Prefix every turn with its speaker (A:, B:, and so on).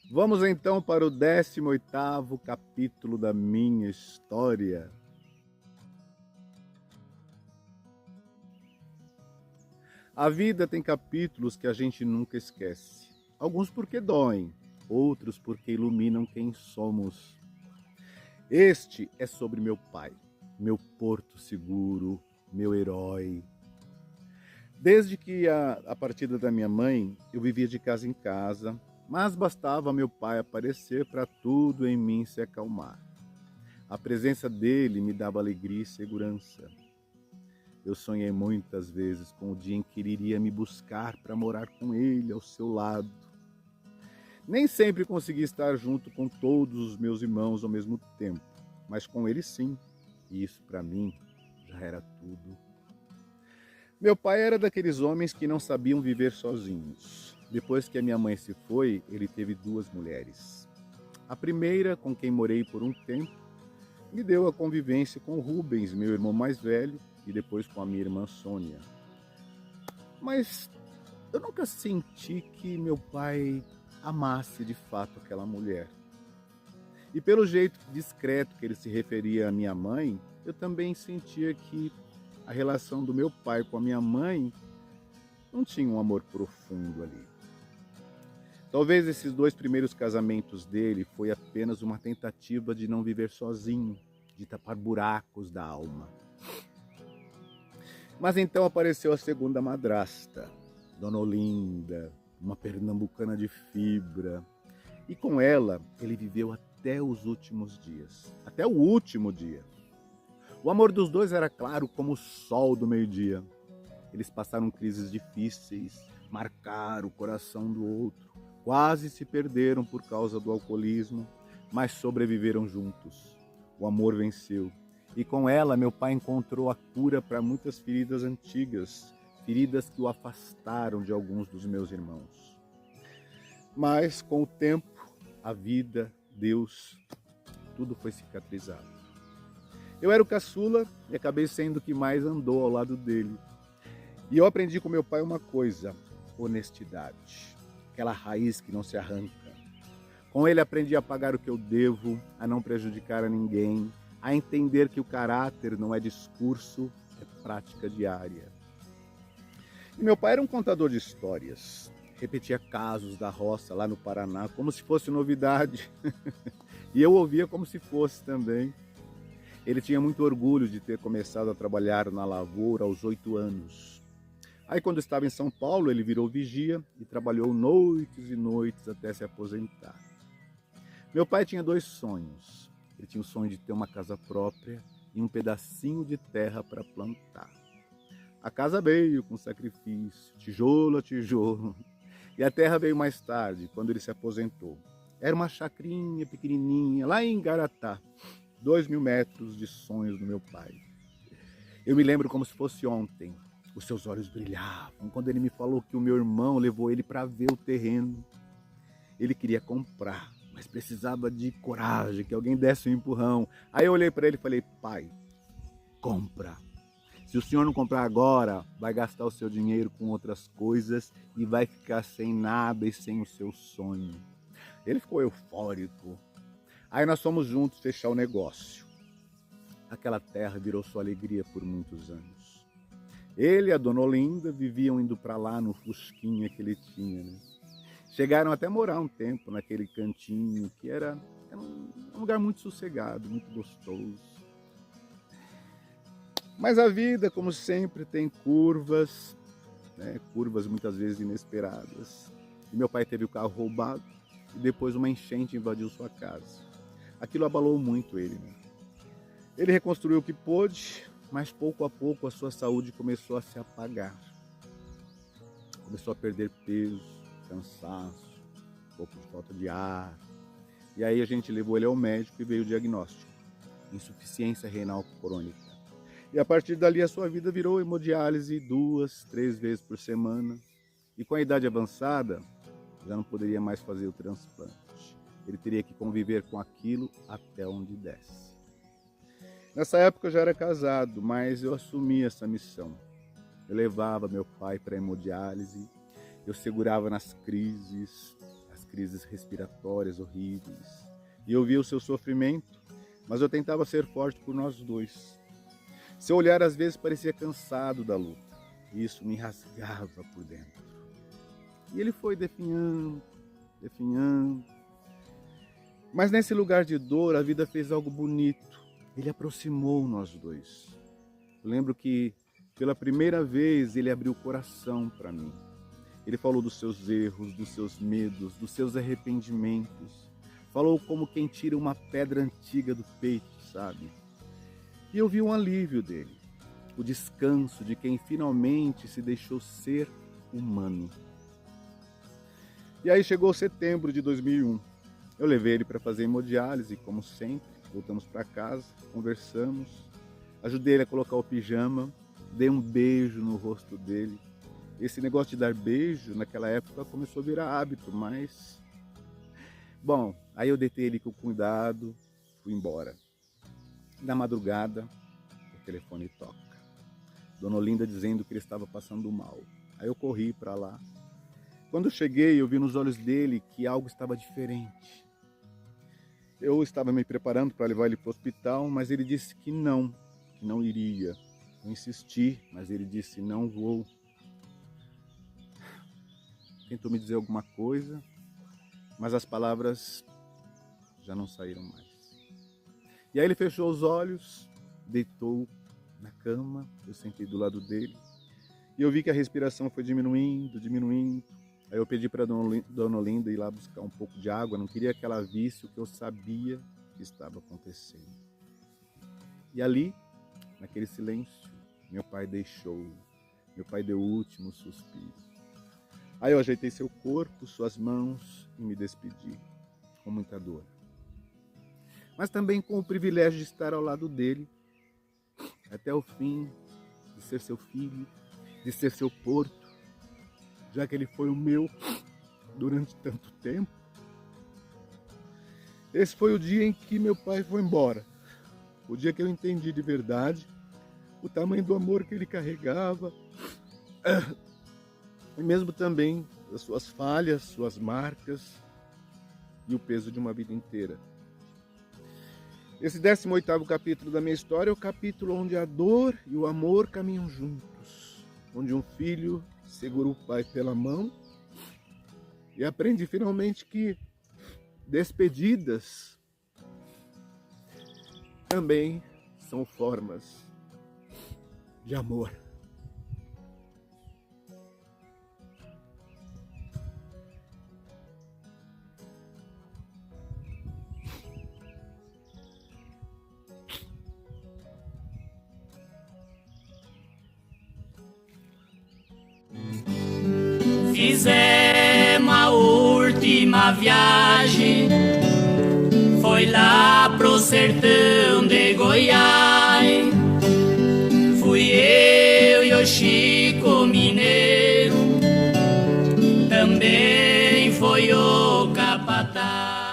A: Vamos então para o 18º capítulo da minha história. A vida tem capítulos que a gente nunca esquece. Alguns porque doem, outros porque iluminam quem somos. Este é sobre meu pai, meu porto seguro, meu herói. Desde que a partida da minha mãe, eu vivia de casa em casa, mas bastava meu pai aparecer para tudo em mim se acalmar. A presença dele me dava alegria e segurança. Eu sonhei muitas vezes com o dia em que ele iria me buscar para morar com ele ao seu lado. Nem sempre consegui estar junto com todos os meus irmãos ao mesmo tempo, mas com ele sim, e isso para mim já era tudo. Meu pai era daqueles homens que não sabiam viver sozinhos. Depois que a minha mãe se foi, ele teve duas mulheres. A primeira, com quem morei por um tempo, me deu a convivência com o Rubens, meu irmão mais velho, e depois com a minha irmã Sônia. Mas eu nunca senti que meu pai amasse de fato aquela mulher. E pelo jeito discreto que ele se referia à minha mãe, eu também sentia que a relação do meu pai com a minha mãe não tinha um amor profundo ali. Talvez esses dois primeiros casamentos dele foi apenas uma tentativa de não viver sozinho, de tapar buracos da alma. Mas então apareceu a segunda madrasta, Dona Olinda, uma pernambucana de fibra. E com ela, ele viveu até os últimos dias. Até o último dia. O amor dos dois era claro como o sol do meio-dia. Eles passaram crises difíceis, marcaram o coração do outro, quase se perderam por causa do alcoolismo, mas sobreviveram juntos. O amor venceu. E com ela, meu pai encontrou a cura para muitas feridas antigas, feridas que o afastaram de alguns dos meus irmãos. Mas, com o tempo, a vida, Deus, tudo foi cicatrizado. Eu era o caçula e acabei sendo o que mais andou ao lado dele. E eu aprendi com meu pai uma coisa: honestidade. Aquela raiz que não se arranca. Com ele aprendi a pagar o que eu devo, a não prejudicar a ninguém, a entender que o caráter não é discurso, é prática diária. E meu pai era um contador de histórias. Repetia casos da roça lá no Paraná como se fosse novidade. E eu ouvia como se fosse também. Ele tinha muito orgulho de ter começado a trabalhar na lavoura aos 8 anos. Aí, quando estava em São Paulo, ele virou vigia e trabalhou noites e noites até se aposentar. Meu pai tinha dois sonhos. Ele tinha o sonho de ter uma casa própria e um pedacinho de terra para plantar. A casa veio com sacrifício, tijolo a tijolo. E a terra veio mais tarde, quando ele se aposentou. Era uma chacrinha pequenininha, lá em Garatá. 2.000 metros de sonhos do meu pai. Eu me lembro como se fosse ontem. Os seus olhos brilhavam quando ele me falou que o meu irmão levou ele para ver o terreno. Ele queria comprar, mas precisava de coragem, que alguém desse um empurrão. Aí eu olhei para ele e falei: pai, compra. Se o senhor não comprar agora, vai gastar o seu dinheiro com outras coisas e vai ficar sem nada e sem o seu sonho. Ele ficou eufórico. Aí nós fomos juntos fechar o negócio. Aquela terra virou sua alegria por muitos anos. Ele e a Dona Olinda viviam indo para lá no fusquinha que ele tinha, né? Chegaram até a morar um tempo naquele cantinho que era um lugar muito sossegado, muito gostoso. Mas a vida, como sempre, tem curvas, né? Curvas muitas vezes inesperadas. E meu pai teve o carro roubado e depois uma enchente invadiu sua casa. Aquilo abalou muito ele, né? Ele reconstruiu o que pôde, mas pouco a pouco a sua saúde começou a se apagar. Começou a perder peso, cansaço, um pouco de falta de ar. E aí a gente levou ele ao médico e veio o diagnóstico: insuficiência renal crônica. E a partir dali a sua vida virou hemodiálise 2, 3 vezes por semana. E com a idade avançada, já não poderia mais fazer o transplante. Ele teria que conviver com aquilo até onde desse. Nessa época eu já era casado, mas eu assumi essa missão. Eu levava meu pai para a hemodiálise, eu segurava nas crises crises respiratórias horríveis. E eu via o seu sofrimento, mas eu tentava ser forte por nós dois. Seu olhar às vezes parecia cansado da luta, e isso me rasgava por dentro. E ele foi definhando. Mas nesse lugar de dor, a vida fez algo bonito. Ele aproximou nós dois. Eu lembro que, pela primeira vez, ele abriu o coração para mim. Ele falou dos seus erros, dos seus medos, dos seus arrependimentos. Falou como quem tira uma pedra antiga do peito, sabe? E eu vi um alívio dele. O descanso de quem finalmente se deixou ser humano. E aí chegou setembro de 2001. Eu levei ele para fazer hemodiálise, como sempre. Voltamos para casa, conversamos. Ajudei ele a colocar o pijama. Dei um beijo no rosto dele. Esse negócio de dar beijo, naquela época, começou a virar hábito, mas... Bom, aí eu deitei ele com cuidado, fui embora. Na madrugada, o telefone toca. Dona Olinda dizendo que ele estava passando mal. Aí eu corri para lá. Quando eu cheguei, eu vi nos olhos dele que algo estava diferente. Eu estava me preparando para levar ele para o hospital, mas ele disse que não iria. Eu insisti, mas ele disse, não vou. Tentou me dizer alguma coisa, mas as palavras já não saíram mais. E aí ele fechou os olhos, deitou na cama, eu sentei do lado dele, e eu vi que a respiração foi diminuindo. Aí eu pedi para a Dona Olinda ir lá buscar um pouco de água, não queria que ela visse o que eu sabia que estava acontecendo. E ali, naquele silêncio, meu pai deu o último suspiro. Aí eu ajeitei seu corpo, suas mãos e me despedi, com muita dor. Mas também com o privilégio de estar ao lado dele, até o fim, de ser seu filho, de ser seu porto, já que ele foi o meu durante tanto tempo. Esse foi o dia em que meu pai foi embora, o dia que eu entendi de verdade o tamanho do amor que ele carregava, e mesmo também as suas falhas, suas marcas e o peso de uma vida inteira. Esse 18º capítulo da minha história é o capítulo onde a dor e o amor caminham juntos, onde um filho segura o pai pela mão e aprende finalmente que despedidas também são formas de amor.
B: Fizemos a última viagem, foi lá pro sertão de Goiás. Fui eu e o Chico Mineiro, também foi o capataz.